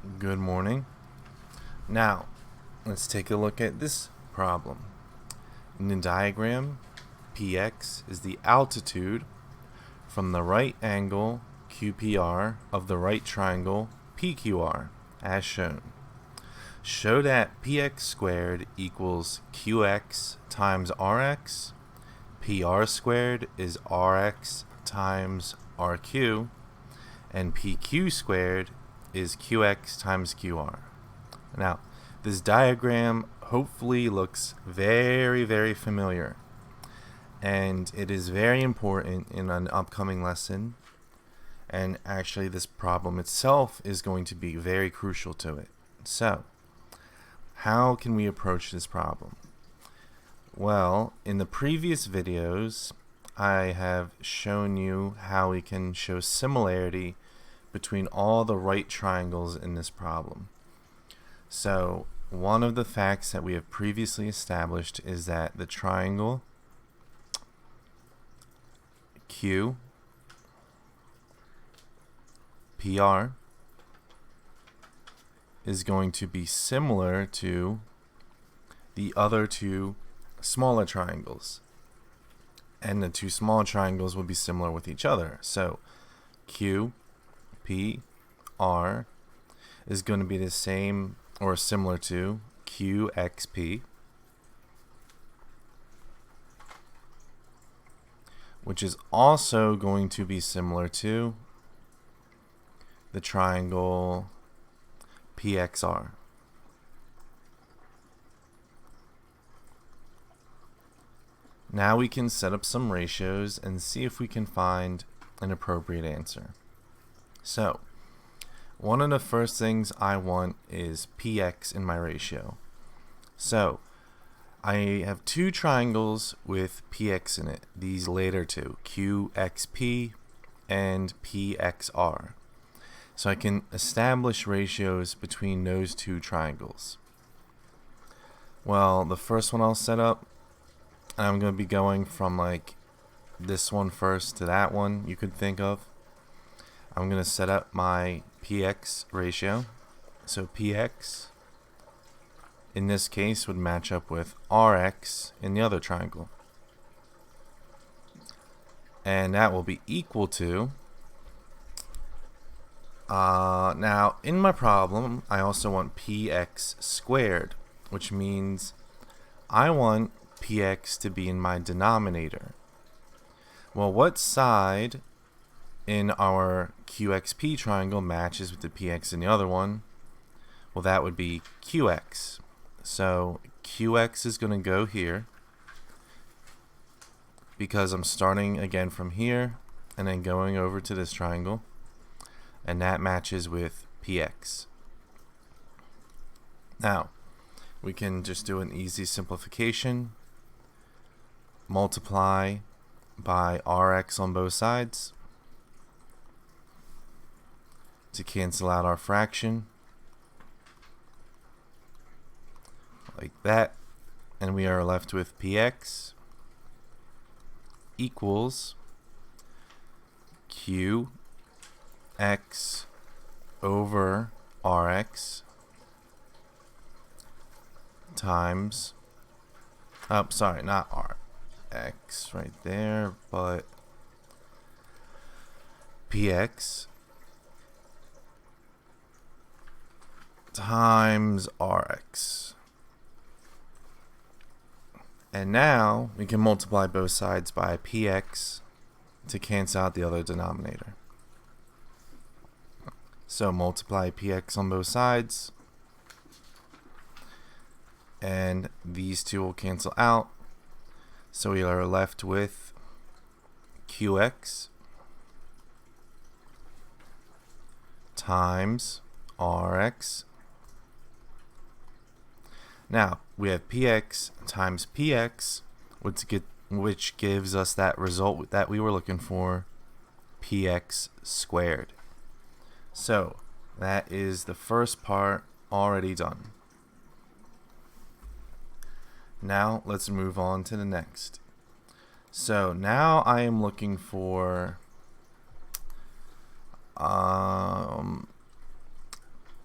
Good morning. Now, let's take a look at this problem. In the diagram, px is the altitude from the right angle QPR of the right triangle PQR, as shown. Show that px squared equals qx times rx, pr squared is rx times rq, and pq squared is qx times qr. Now, this diagram hopefully looks very, very familiar, and it is very important in an upcoming lesson, and actually this problem itself is going to be very crucial to it. So, how can we approach this problem? Well, in the previous videos, I have shown you how we can show similarity between all the right triangles in this problem. So, one of the facts that we have previously established is that the triangle Q PR is going to be similar to the other two smaller triangles. And the two smaller triangles will be similar with each other. So Q, P, R is going to be the same or similar to QXP, which is also going to be similar to the triangle PXR. Now we can set up some ratios and see if we can find an appropriate answer. So, one of the first things I want is px in my ratio. So, I have two triangles with px in it, these later two, qxp and pxr. So I can establish ratios between those two triangles. Well, the first one I'll set up, I'm going to be going from like this one first to that one you could think of. I'm going to set up my px ratio. So px in this case would match up with rx in the other triangle. And that will be equal to, now in my problem, I also want px squared, which means I want px to be in my denominator. Well, what side in our QXP triangle matches with the px in the other one? Well, that would be qx. So qx is going to go here because I'm starting again from here and then going over to this triangle, and that matches with px. Now, we can just do an easy simplification. Multiply by rx on both sides to cancel out our fraction, like that, and we are left with px equals qx over rx times, sorry, not rx right there, but px times rx. And now we can multiply both sides by px to cancel out the other denominator. So multiply px on both sides, and these two will cancel out. So we are left with qx times rx. Now, we have px times px, which gives us that result that we were looking for, px squared. So, that is the first part already done. Now, let's move on to the next. So, now I am looking for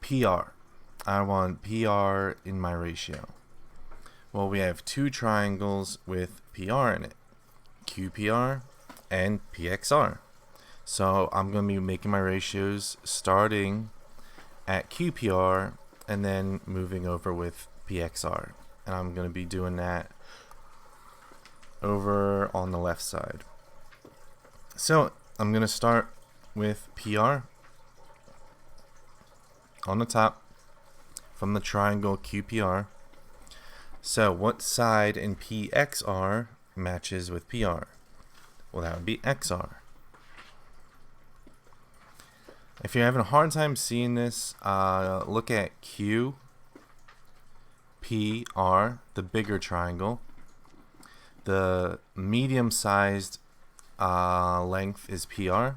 PR. I want PR in my ratio. Well, we have two triangles with PR in it, QPR and PXR. So I'm going to be making my ratios starting at QPR and then moving over with PXR. And I'm going to be doing that over on the left side. So I'm going to start with PR on the top from the triangle QPR. So what side in PXR matches with PR? Well, that would be XR. If you're having a hard time seeing this, look at QPR, the bigger triangle. The medium-sized length is PR.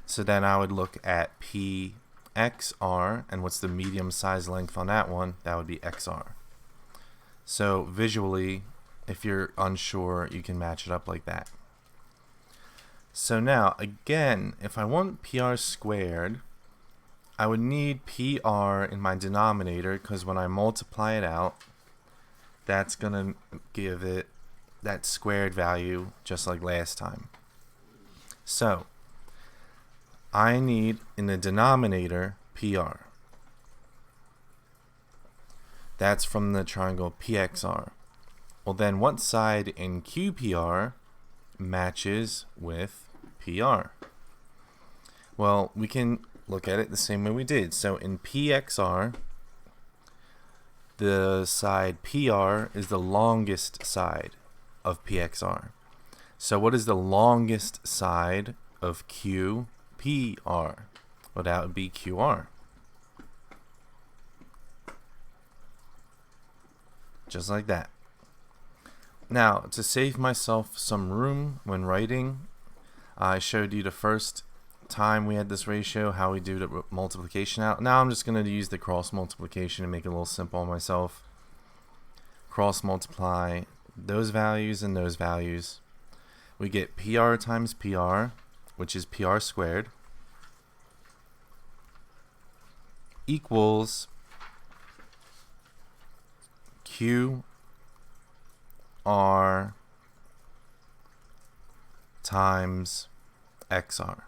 So then I would look at PXR, and what's the medium-sized length on that one? That would be XR. So visually, if you're unsure, you can match it up like that. So now, again, if I want PR squared, I would need PR in my denominator, because when I multiply it out, that's going to give it that squared value just like last time. So I need in the denominator PR. That's from the triangle PXR. Well, then what side in QPR matches with PR? Well, we can look at it the same way we did. So in PXR, the side PR is the longest side of PXR. So what is the longest side of QPR? Well, that would be QR. Just like that. Now, to save myself some room when writing, I showed you the first time we had this ratio, how we do the multiplication out. Now I'm just going to use the cross multiplication and make it a little simple on myself. Cross multiply those values and those values. We get PR times PR, which is PR squared, equals QR times XR.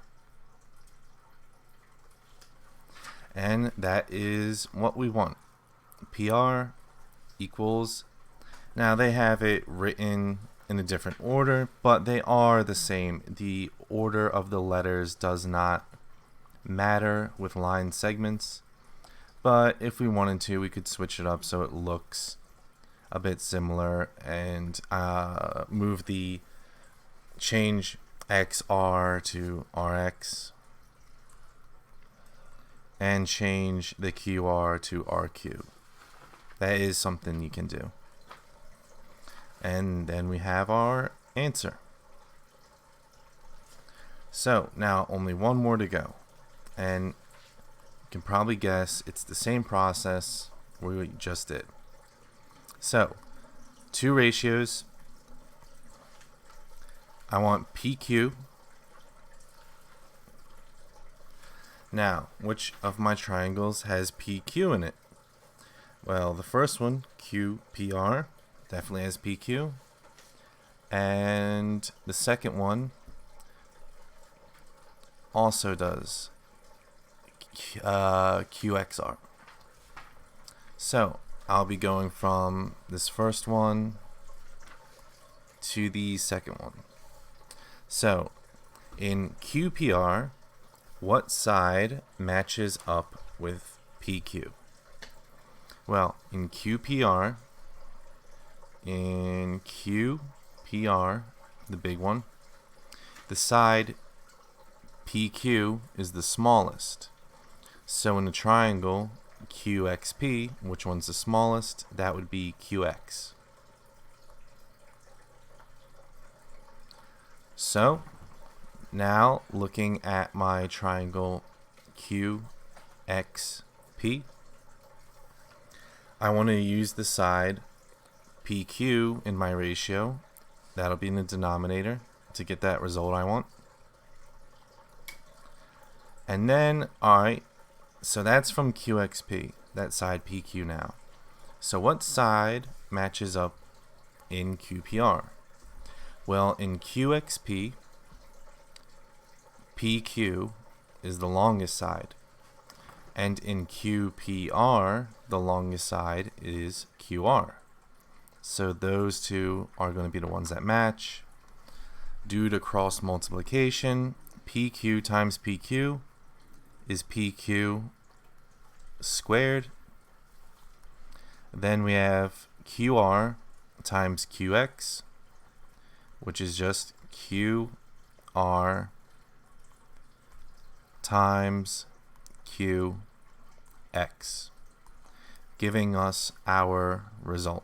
And that is what we want. PR equals, now they have it written in a different order, but they are the same. The order of the letters does not matter with line segments, but if we wanted to, we could switch it up so it looks a bit similar and change XR to RX and change the QR to RQ. That is something you can do. And then we have our answer. So now only one more to go. And you can probably guess it's the same process we just did. So, two ratios. I want PQ. Now, which of my triangles has PQ in it? Well, the first one, QPR, definitely has PQ. And the second one also does QXR. So, I'll be going from this first one to the second one. So, in QPR, what side matches up with PQ? Well, in QPR, the big one, the side PQ is the smallest. So in the triangle QXP, which one's the smallest? That would be QX. So now looking at my triangle QXP, I want to use the side PQ in my ratio. That'll be in the denominator to get that result I want. And then I So that's from QXP, that side PQ now. So what side matches up in QPR? Well, in QXP, PQ is the longest side. And in QPR, the longest side is QR. So those two are going to be the ones that match. Due to cross multiplication, PQ times PQ is PQ squared. Then we have QR times QX, which is just QR times QX, giving us our result.